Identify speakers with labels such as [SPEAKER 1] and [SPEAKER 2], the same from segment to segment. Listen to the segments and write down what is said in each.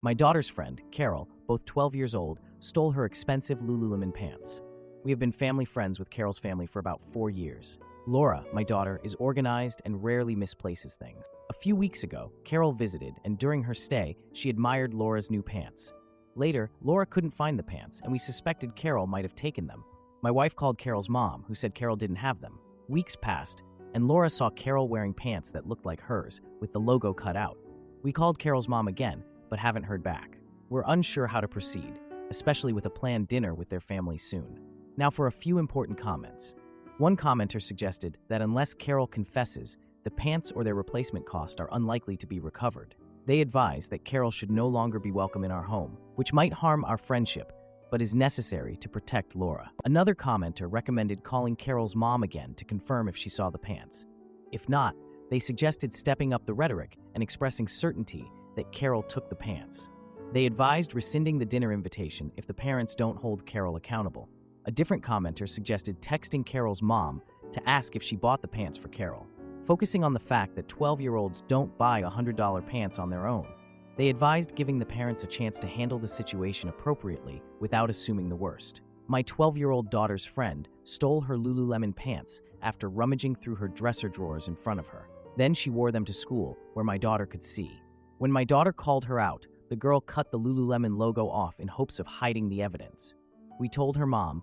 [SPEAKER 1] My daughter's friend, Carol, both 12 years old, stole her expensive Lululemon pants. We have been family friends with Carol's family for about 4 years. Laura, my daughter, is organized and rarely misplaces things. A few weeks ago, Carol visited, and during her stay, she admired Laura's new pants. Later, Laura couldn't find the pants, and we suspected Carol might have taken them. My wife called Carol's mom, who said Carol didn't have them. Weeks passed, and Laura saw Carol wearing pants that looked like hers, with the logo cut out. We called Carol's mom again, but haven't heard back. We're unsure how to proceed, especially with a planned dinner with their family soon. Now for a few important comments. One commenter suggested that unless Carol confesses, the pants or their replacement cost are unlikely to be recovered. They advise that Carol should no longer be welcome in our home, which might harm our friendship, but is necessary to protect Laura. Another commenter recommended calling Carol's mom again to confirm if she saw the pants. If not, they suggested stepping up the rhetoric and expressing certainty that Carol took the pants. They advised rescinding the dinner invitation if the parents don't hold Carol accountable. A different commenter suggested texting Carol's mom to ask if she bought the pants for Carol, focusing on the fact that 12-year-olds don't buy $100 pants on their own. They advised giving the parents a chance to handle the situation appropriately without assuming the worst. My 12-year-old daughter's friend stole her Lululemon pants after rummaging through her dresser drawers in front of her. Then she wore them to school, where my daughter could see. When my daughter called her out, the girl cut the Lululemon logo off in hopes of hiding the evidence. We told her mom,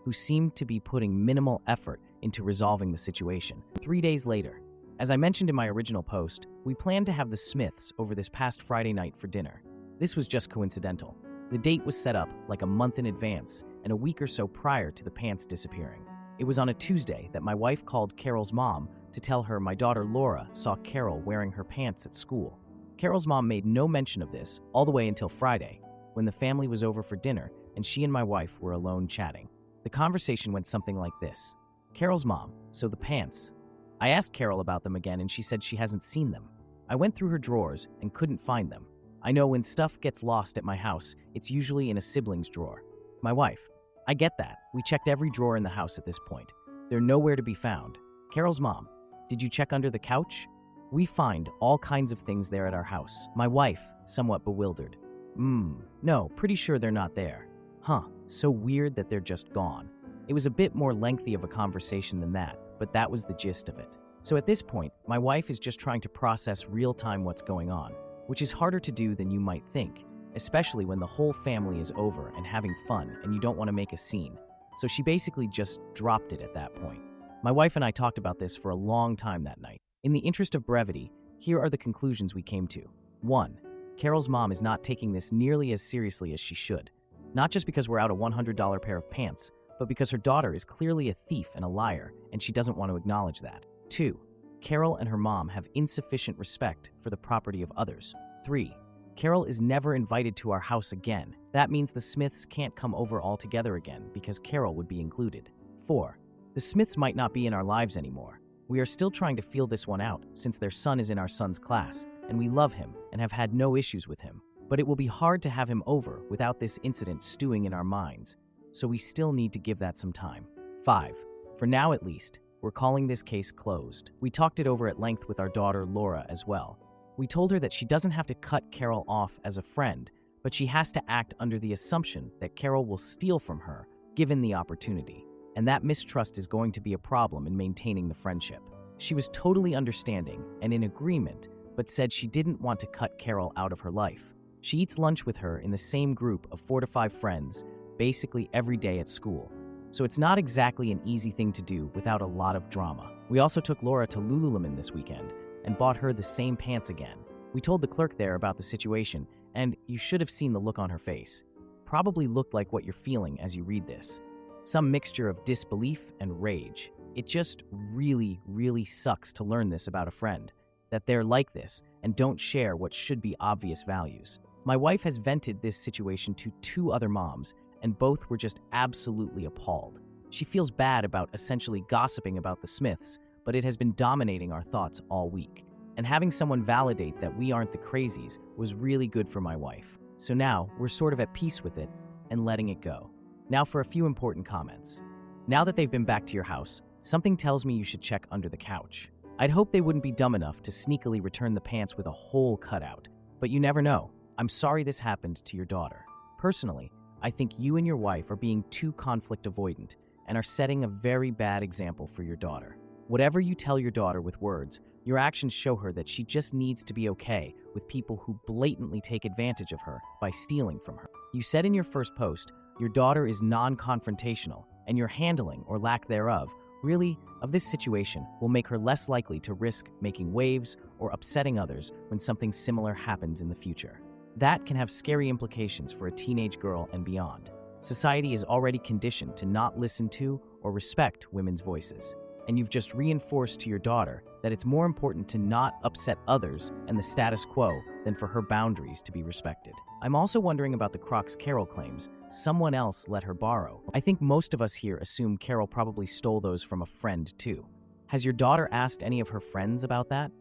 [SPEAKER 1] who seemed to be putting minimal effort into resolving the situation. 3 days later, as I mentioned in my original post, we planned to have the Smiths over this past Friday night for dinner. This was just coincidental. The date was set up like a month in advance and a week or so prior to the pants disappearing. It was on a Tuesday that my wife called Carol's mom to tell her my daughter Laura saw Carol wearing her pants at school. Carol's mom made no mention of this all the way until Friday, when the family was over for dinner and she and my wife were alone chatting. The conversation went something like this. Carol's mom, so the pants. I asked Carol about them again and she said she hasn't seen them. I went through her drawers and couldn't find them. I know when stuff gets lost at my house, it's usually in a sibling's drawer. My wife, I get that. We checked every drawer in the house at this point. They're nowhere to be found. Carol's mom, did you check under the couch? We find all kinds of things there at our house. My wife, somewhat bewildered. No, pretty sure they're not there. Huh, so weird that they're just gone. It was a bit more lengthy of a conversation than that, but that was the gist of it. So at this point, my wife is just trying to process real-time what's going on, which is harder to do than you might think, especially when the whole family is over and having fun and you don't want to make a scene. So she basically just dropped it at that point. My wife and I talked about this for a long time that night. In the interest of brevity, here are the conclusions we came to. 1. Carol's mom is not taking this nearly as seriously as she should. Not just because we're out a $100 pair of pants, but because her daughter is clearly a thief and a liar, and she doesn't want to acknowledge that. 2. Carol and her mom have insufficient respect for the property of others. 3. Carol is never invited to our house again. That means the Smiths can't come over altogether again because Carol would be included. 4. The Smiths might not be in our lives anymore. We are still trying to feel this one out since their son is in our son's class, and we love him and have had no issues with him. But it will be hard to have him over without this incident stewing in our minds, so we still need to give that some time. 5. For now at least, we're calling this case closed. We talked it over at length with our daughter Laura as well. We told her that she doesn't have to cut Carol off as a friend, but she has to act under the assumption that Carol will steal from her, given the opportunity. And that mistrust is going to be a problem in maintaining the friendship. She was totally understanding and in agreement, but said she didn't want to cut Carol out of her life. She eats lunch with her in the same group of 4 to 5 friends, basically every day at school. So it's not exactly an easy thing to do without a lot of drama. We also took Laura to Lululemon this weekend and bought her the same pants again. We told the clerk there about the situation, and you should have seen the look on her face. Probably looked like what you're feeling as you read this. Some mixture of disbelief and rage. It just really sucks to learn this about a friend, that they're like this and don't share what should be obvious values. My wife has vented this situation to 2 other moms, and both were just absolutely appalled. She feels bad about essentially gossiping about the Smiths, but it has been dominating our thoughts all week. And having someone validate that we aren't the crazies was really good for my wife. So now we're sort of at peace with it and letting it go. Now for a few important comments. Now that they've been back to your house, something tells me you should check under the couch. I'd hope they wouldn't be dumb enough to sneakily return the pants with a hole cut out, but you never know. I'm sorry this happened to your daughter. Personally, I think you and your wife are being too conflict avoidant and are setting a very bad example for your daughter. Whatever you tell your daughter with words, your actions show her that she just needs to be okay with people who blatantly take advantage of her by stealing from her. You said in your first post, your daughter is non-confrontational, and your handling, or lack thereof, really, of this situation will make her less likely to risk making waves or upsetting others when something similar happens in the future. That can have scary implications for a teenage girl and beyond. Society is already conditioned to not listen to or respect women's voices, and you've just reinforced to your daughter that it's more important to not upset others and the status quo than for her boundaries to be respected. I'm also wondering about the Crocs Carol claims someone else let her borrow. I think most of us here assume Carol probably stole those from a friend too. Has your daughter asked any of her friends about that?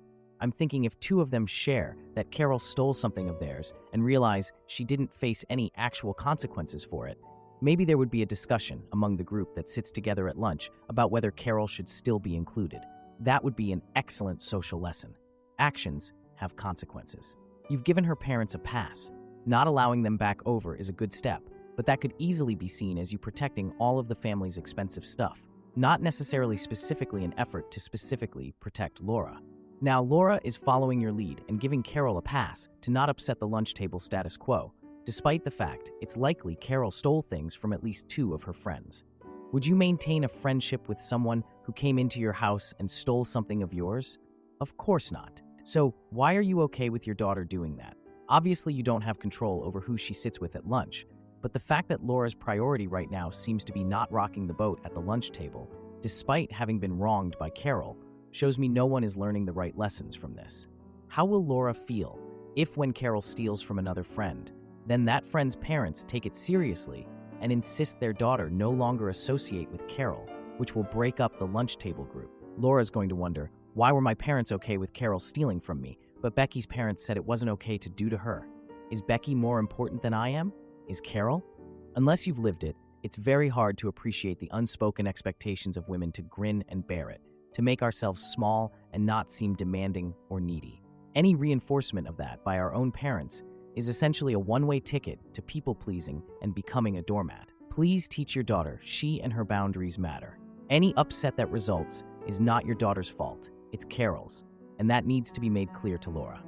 [SPEAKER 1] I'm thinking if two of them share that Carol stole something of theirs and realize she didn't face any actual consequences for it, maybe there would be a discussion among the group that sits together at lunch about whether Carol should still be included. That would be an excellent social lesson. Actions have consequences. You've given her parents a pass. Not allowing them back over is a good step, but that could easily be seen as you protecting all of the family's expensive stuff, not necessarily specifically an effort to specifically protect Laura. Now, Laura is following your lead and giving Carol a pass to not upset the lunch table status quo, despite the fact it's likely Carol stole things from at least two of her friends. Would you maintain a friendship with someone who came into your house and stole something of yours? Of course not. So why are you okay with your daughter doing that? Obviously, you don't have control over who she sits with at lunch, but the fact that Laura's priority right now seems to be not rocking the boat at the lunch table, despite having been wronged by Carol, shows me no one is learning the right lessons from this. How will Laura feel if, when Carol steals from another friend, then that friend's parents take it seriously and insist their daughter no longer associate with Carol, which will break up the lunch table group? Laura's going to wonder, why were my parents okay with Carol stealing from me, but Becky's parents said it wasn't okay to do to her? Is Becky more important than I am? Is Carol? Unless you've lived it, it's very hard to appreciate the unspoken expectations of women to grin and bear it, to make ourselves small and not seem demanding or needy. Any reinforcement of that by our own parents is essentially a one-way ticket to people-pleasing and becoming a doormat. Please teach your daughter she and her boundaries matter. Any upset that results is not your daughter's fault, it's Carol's, and that needs to be made clear to Laura.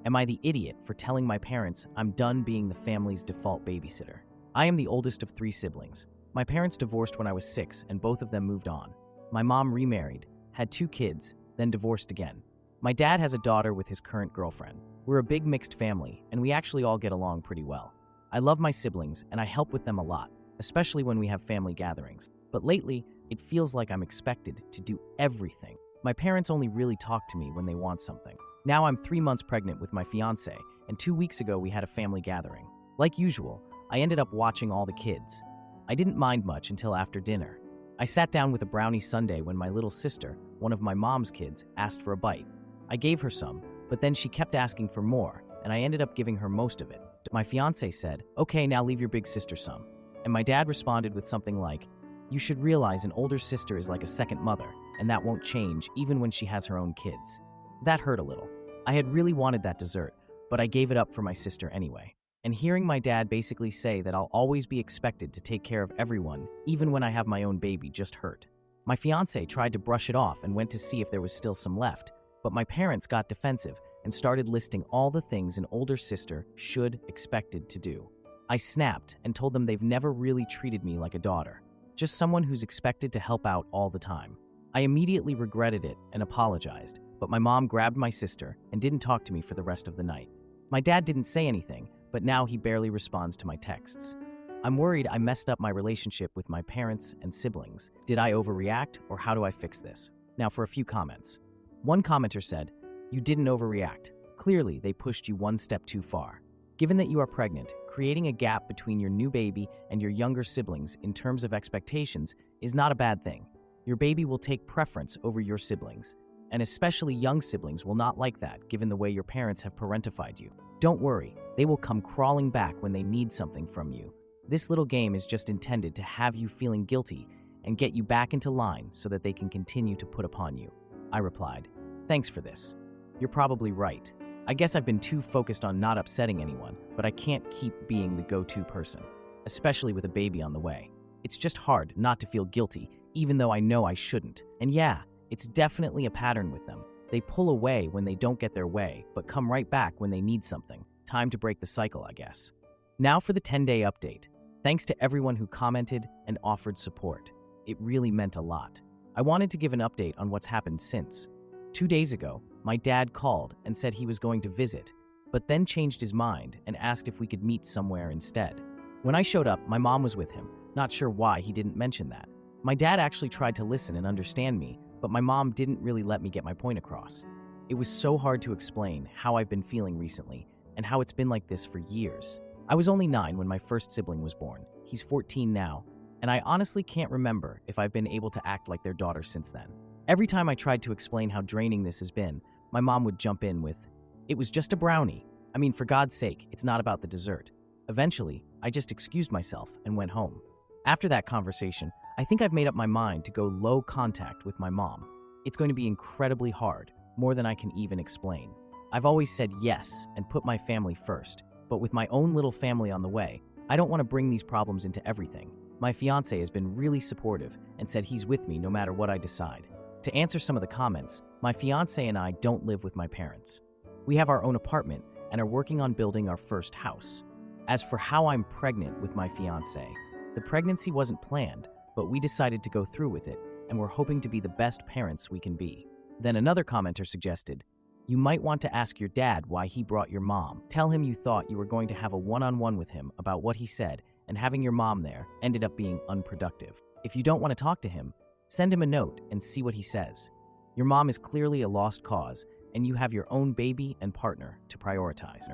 [SPEAKER 1] Am I the idiot for telling my parents I'm done being the family's default babysitter? I am the oldest of 3 siblings. My parents divorced when I was 6 and both of them moved on. My mom remarried, had 2 kids, then divorced again. My dad has a daughter with his current girlfriend. We're a big mixed family, and we actually all get along pretty well. I love my siblings, and I help with them a lot, especially when we have family gatherings. But lately, it feels like I'm expected to do everything. My parents only really talk to me when they want something. Now I'm 3 months pregnant with my fiancé, and 2 weeks ago we had a family gathering. Like usual, I ended up watching all the kids. I didn't mind much until after dinner. I sat down with a brownie sundae when my little sister, one of my mom's kids, asked for a bite. I gave her some, but then she kept asking for more, and I ended up giving her most of it. My fiancé said, "Okay, now leave your big sister some." And my dad responded with something like, "You should realize an older sister is like a second mother, and that won't change even when she has her own kids." That hurt a little. I had really wanted that dessert, but I gave it up for my sister anyway. And hearing my dad basically say that I'll always be expected to take care of everyone, even when I have my own baby, just hurt. My fiancé tried to brush it off and went to see if there was still some left, but my parents got defensive and started listing all the things an older sister should expected to do. I snapped and told them they've never really treated me like a daughter, just someone who's expected to help out all the time. I immediately regretted it and apologized, but my mom grabbed my sister and didn't talk to me for the rest of the night. My dad didn't say anything, but now he barely responds to my texts. I'm worried I messed up my relationship with my parents and siblings. Did I overreact, or how do I fix this? Now for a few comments. One commenter said, "You didn't overreact. Clearly, they pushed you one step too far. Given that you are pregnant, creating a gap between your new baby and your younger siblings in terms of expectations is not a bad thing. Your baby will take preference over your siblings, and especially young siblings will not like that given the way your parents have parentified you. Don't worry, they will come crawling back when they need something from you. This little game is just intended to have you feeling guilty and get you back into line so that they can continue to put upon you." I replied, "Thanks for this. You're probably right. I guess I've been too focused on not upsetting anyone, but I can't keep being the go-to person, especially with a baby on the way. It's just hard not to feel guilty, even though I know I shouldn't. And yeah, it's definitely a pattern with them. They pull away when they don't get their way, but come right back when they need something. Time to break the cycle, I guess. Now for the 10-day update. Thanks to everyone who commented and offered support. It really meant a lot. I wanted to give an update on what's happened since. 2 days ago, my dad called and said he was going to visit, but then changed his mind and asked if we could meet somewhere instead. When I showed up, my mom was with him, not sure why he didn't mention that. My dad actually tried to listen and understand me, but my mom didn't really let me get my point across. It was so hard to explain how I've been feeling recently and how it's been like this for years. I was only 9 when my first sibling was born. He's 14 now, and I honestly can't remember if I've been able to act like their daughter since then. Every time I tried to explain how draining this has been, my mom would jump in with, "It was just a brownie. I mean, for God's sake, it's not about the dessert." Eventually, I just excused myself and went home. After that conversation, I think I've made up my mind to go low contact with my mom. It's going to be incredibly hard, more than I can even explain. I've always said yes and put my family first, but with my own little family on the way, I don't want to bring these problems into everything. My fiancé has been really supportive and said he's with me no matter what I decide. To answer some of the comments, my fiancé and I don't live with my parents. We have our own apartment and are working on building our first house. As for how I'm pregnant with my fiancé, the pregnancy wasn't planned, but we decided to go through with it, and we're hoping to be the best parents we can be. Then another commenter suggested, "You might want to ask your dad why he brought your mom. Tell him you thought you were going to have a one-on-one with him about what he said, and having your mom there ended up being unproductive. If you don't want to talk to him, send him a note and see what he says. Your mom is clearly a lost cause, and you have your own baby and partner to prioritize."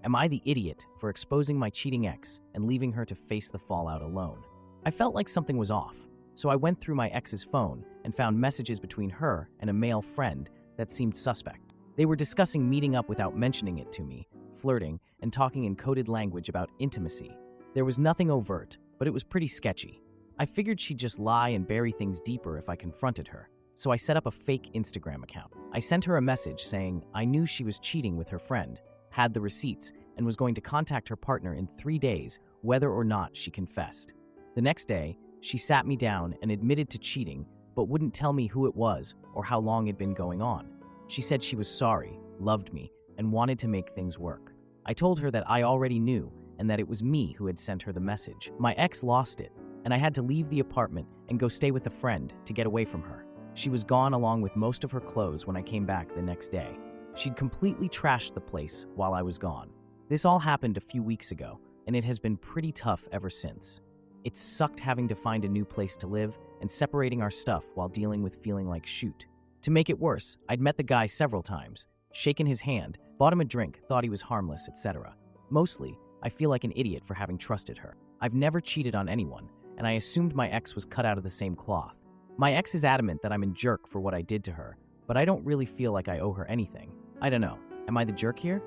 [SPEAKER 1] Am I the idiot for exposing my cheating ex and leaving her to face the fallout alone? I felt like something was off, so I went through my ex's phone and found messages between her and a male friend that seemed suspect. They were discussing meeting up without mentioning it to me, flirting, and talking in coded language about intimacy. There was nothing overt, but it was pretty sketchy. I figured she'd just lie and bury things deeper if I confronted her, so I set up a fake Instagram account. I sent her a message saying I knew she was cheating with her friend, had the receipts, and was going to contact her partner in 3 days, whether or not she confessed. The next day, she sat me down and admitted to cheating, but wouldn't tell me who it was or how long it'd been going on. She said she was sorry, loved me, and wanted to make things work. I told her that I already knew and that it was me who had sent her the message. My ex lost it, and I had to leave the apartment and go stay with a friend to get away from her. She was gone along with most of her clothes when I came back the next day. She'd completely trashed the place while I was gone. This all happened a few weeks ago, and it has been pretty tough ever since. It sucked having to find a new place to live and separating our stuff while dealing with feeling like shoot. To make it worse, I'd met the guy several times, shaken his hand, bought him a drink, thought he was harmless, etc. Mostly, I feel like an idiot for having trusted her. I've never cheated on anyone, and I assumed my ex was cut out of the same cloth. My ex is adamant that I'm a jerk for what I did to her, but I don't really feel like I owe her anything. I don't know, am I the jerk here?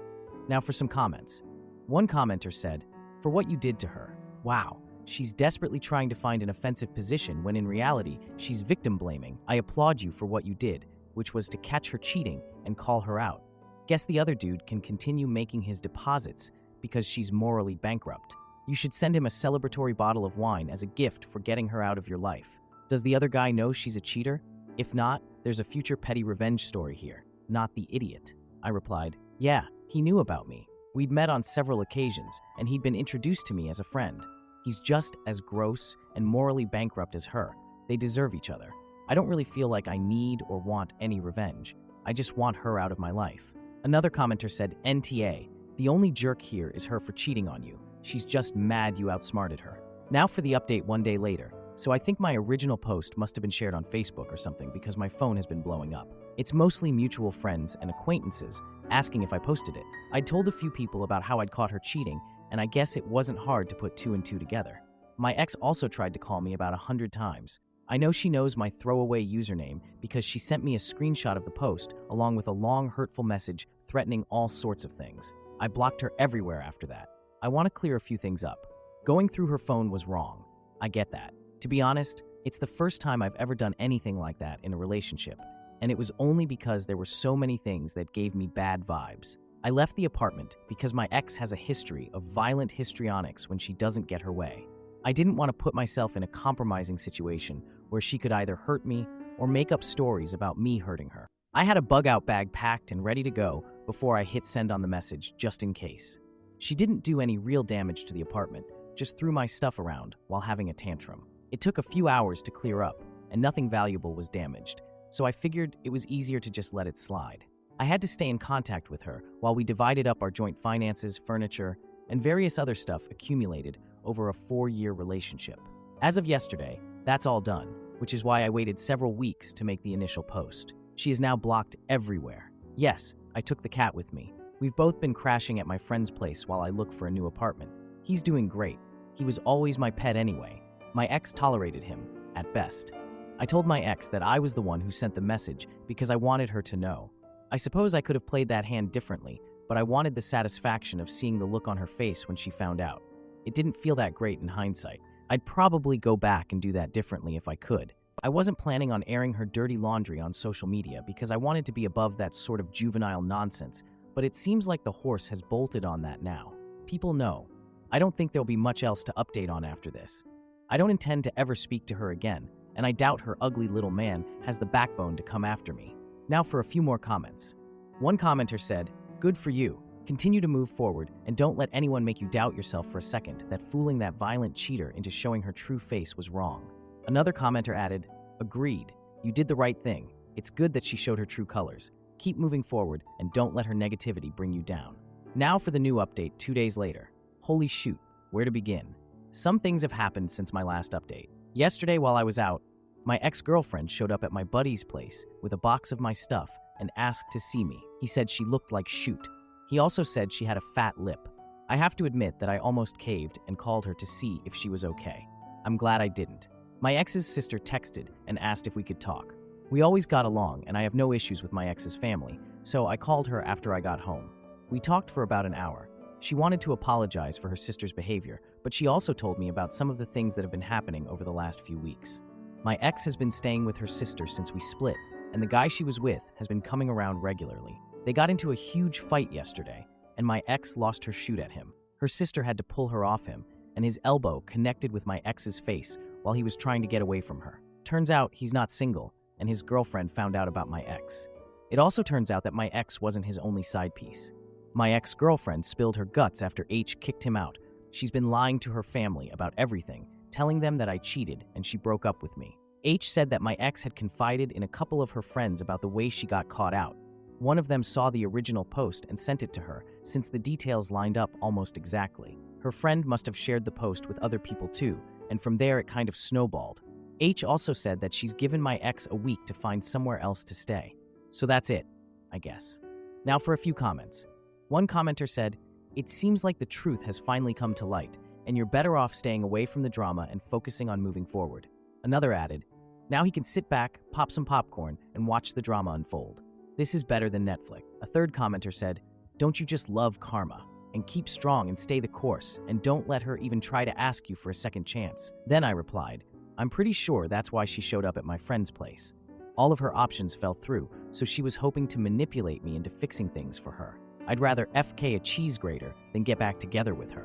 [SPEAKER 1] Now for some comments. One commenter said, "For what you did to her. Wow, she's desperately trying to find an offensive position when in reality, she's victim blaming. I applaud you for what you did, which was to catch her cheating and call her out. Guess the other dude can continue making his deposits because she's morally bankrupt. You should send him a celebratory bottle of wine as a gift for getting her out of your life. Does the other guy know she's a cheater? If not, there's a future petty revenge story here. Not the idiot." I replied, "Yeah, he knew about me. We'd met on several occasions, and he'd been introduced to me as a friend. He's just as gross and morally bankrupt as her. They deserve each other. I don't really feel like I need or want any revenge. I just want her out of my life." Another commenter said, "NTA, the only jerk here is her for cheating on you. She's just mad you outsmarted her." Now for the update 1 day later. So I think my original post must have been shared on Facebook or something because my phone has been blowing up. It's mostly mutual friends and acquaintances asking if I posted it. I'd told a few people about how I'd caught her cheating, and I guess it wasn't hard to put 2 and 2 together. My ex also tried to call me about 100 times. I know she knows my throwaway username because she sent me a screenshot of the post along with a long, hurtful message threatening all sorts of things. I blocked her everywhere after that. I want to clear a few things up. Going through her phone was wrong. I get that. To be honest, it's the first time I've ever done anything like that in a relationship, and it was only because there were so many things that gave me bad vibes. I left the apartment because my ex has a history of violent histrionics when she doesn't get her way. I didn't want to put myself in a compromising situation where she could either hurt me or make up stories about me hurting her. I had a bug-out bag packed and ready to go before I hit send on the message, just in case. She didn't do any real damage to the apartment, just threw my stuff around while having a tantrum. It took a few hours to clear up, and nothing valuable was damaged, so I figured it was easier to just let it slide. I had to stay in contact with her while we divided up our joint finances, furniture, and various other stuff accumulated over a 4-year relationship. As of yesterday, that's all done, which is why I waited several weeks to make the initial post. She is now blocked everywhere. Yes, I took the cat with me. We've both been crashing at my friend's place while I look for a new apartment. He's doing great. He was always my pet anyway. My ex tolerated him, at best. I told my ex that I was the one who sent the message because I wanted her to know. I suppose I could have played that hand differently, but I wanted the satisfaction of seeing the look on her face when she found out. It didn't feel that great in hindsight. I'd probably go back and do that differently if I could. I wasn't planning on airing her dirty laundry on social media because I wanted to be above that sort of juvenile nonsense, but it seems like the horse has bolted on that now. People know. I don't think there'll be much else to update on after this. I don't intend to ever speak to her again, and I doubt her ugly little man has the backbone to come after me. Now for a few more comments. One commenter said, "Good for you. Continue to move forward, and don't let anyone make you doubt yourself for a second that fooling that violent cheater into showing her true face was wrong." Another commenter added, "Agreed. You did the right thing. It's good that she showed her true colors. Keep moving forward, and don't let her negativity bring you down." Now for the new update 2 days later. Holy shoot, where to begin? Some things have happened since my last update. Yesterday while I was out, my ex-girlfriend showed up at my buddy's place with a box of my stuff and asked to see me. He said she looked like shoot. He also said she had a fat lip. I have to admit that I almost caved and called her to see if she was okay. I'm glad I didn't. My ex's sister texted and asked if we could talk. We always got along, and I have no issues with my ex's family, so I called her after I got home. We talked for about an hour. She wanted to apologize for her sister's behavior, but she also told me about some of the things that have been happening over the last few weeks. My ex has been staying with her sister since we split, and the guy she was with has been coming around regularly. They got into a huge fight yesterday, and my ex lost her shoot at him. Her sister had to pull her off him, and his elbow connected with my ex's face while he was trying to get away from her. Turns out he's not single, and his girlfriend found out about my ex. It also turns out that my ex wasn't his only side piece. My ex-girlfriend spilled her guts after H kicked him out. She's been lying to her family about everything, telling them that I cheated and she broke up with me. H said that my ex had confided in a couple of her friends about the way she got caught out. One of them saw the original post and sent it to her, since the details lined up almost exactly. Her friend must have shared the post with other people too, and from there it kind of snowballed. H also said that she's given my ex a week to find somewhere else to stay. So that's it, I guess. Now for a few comments. One commenter said, "It seems like the truth has finally come to light, and you're better off staying away from the drama and focusing on moving forward." Another added, "Now he can sit back, pop some popcorn, and watch the drama unfold. This is better than Netflix." A third commenter said, "Don't you just love karma? And keep strong and stay the course, and don't let her even try to ask you for a second chance." Then I replied, "I'm pretty sure that's why she showed up at my friend's place. All of her options fell through, so she was hoping to manipulate me into fixing things for her. I'd rather FK a cheese grater than get back together with her."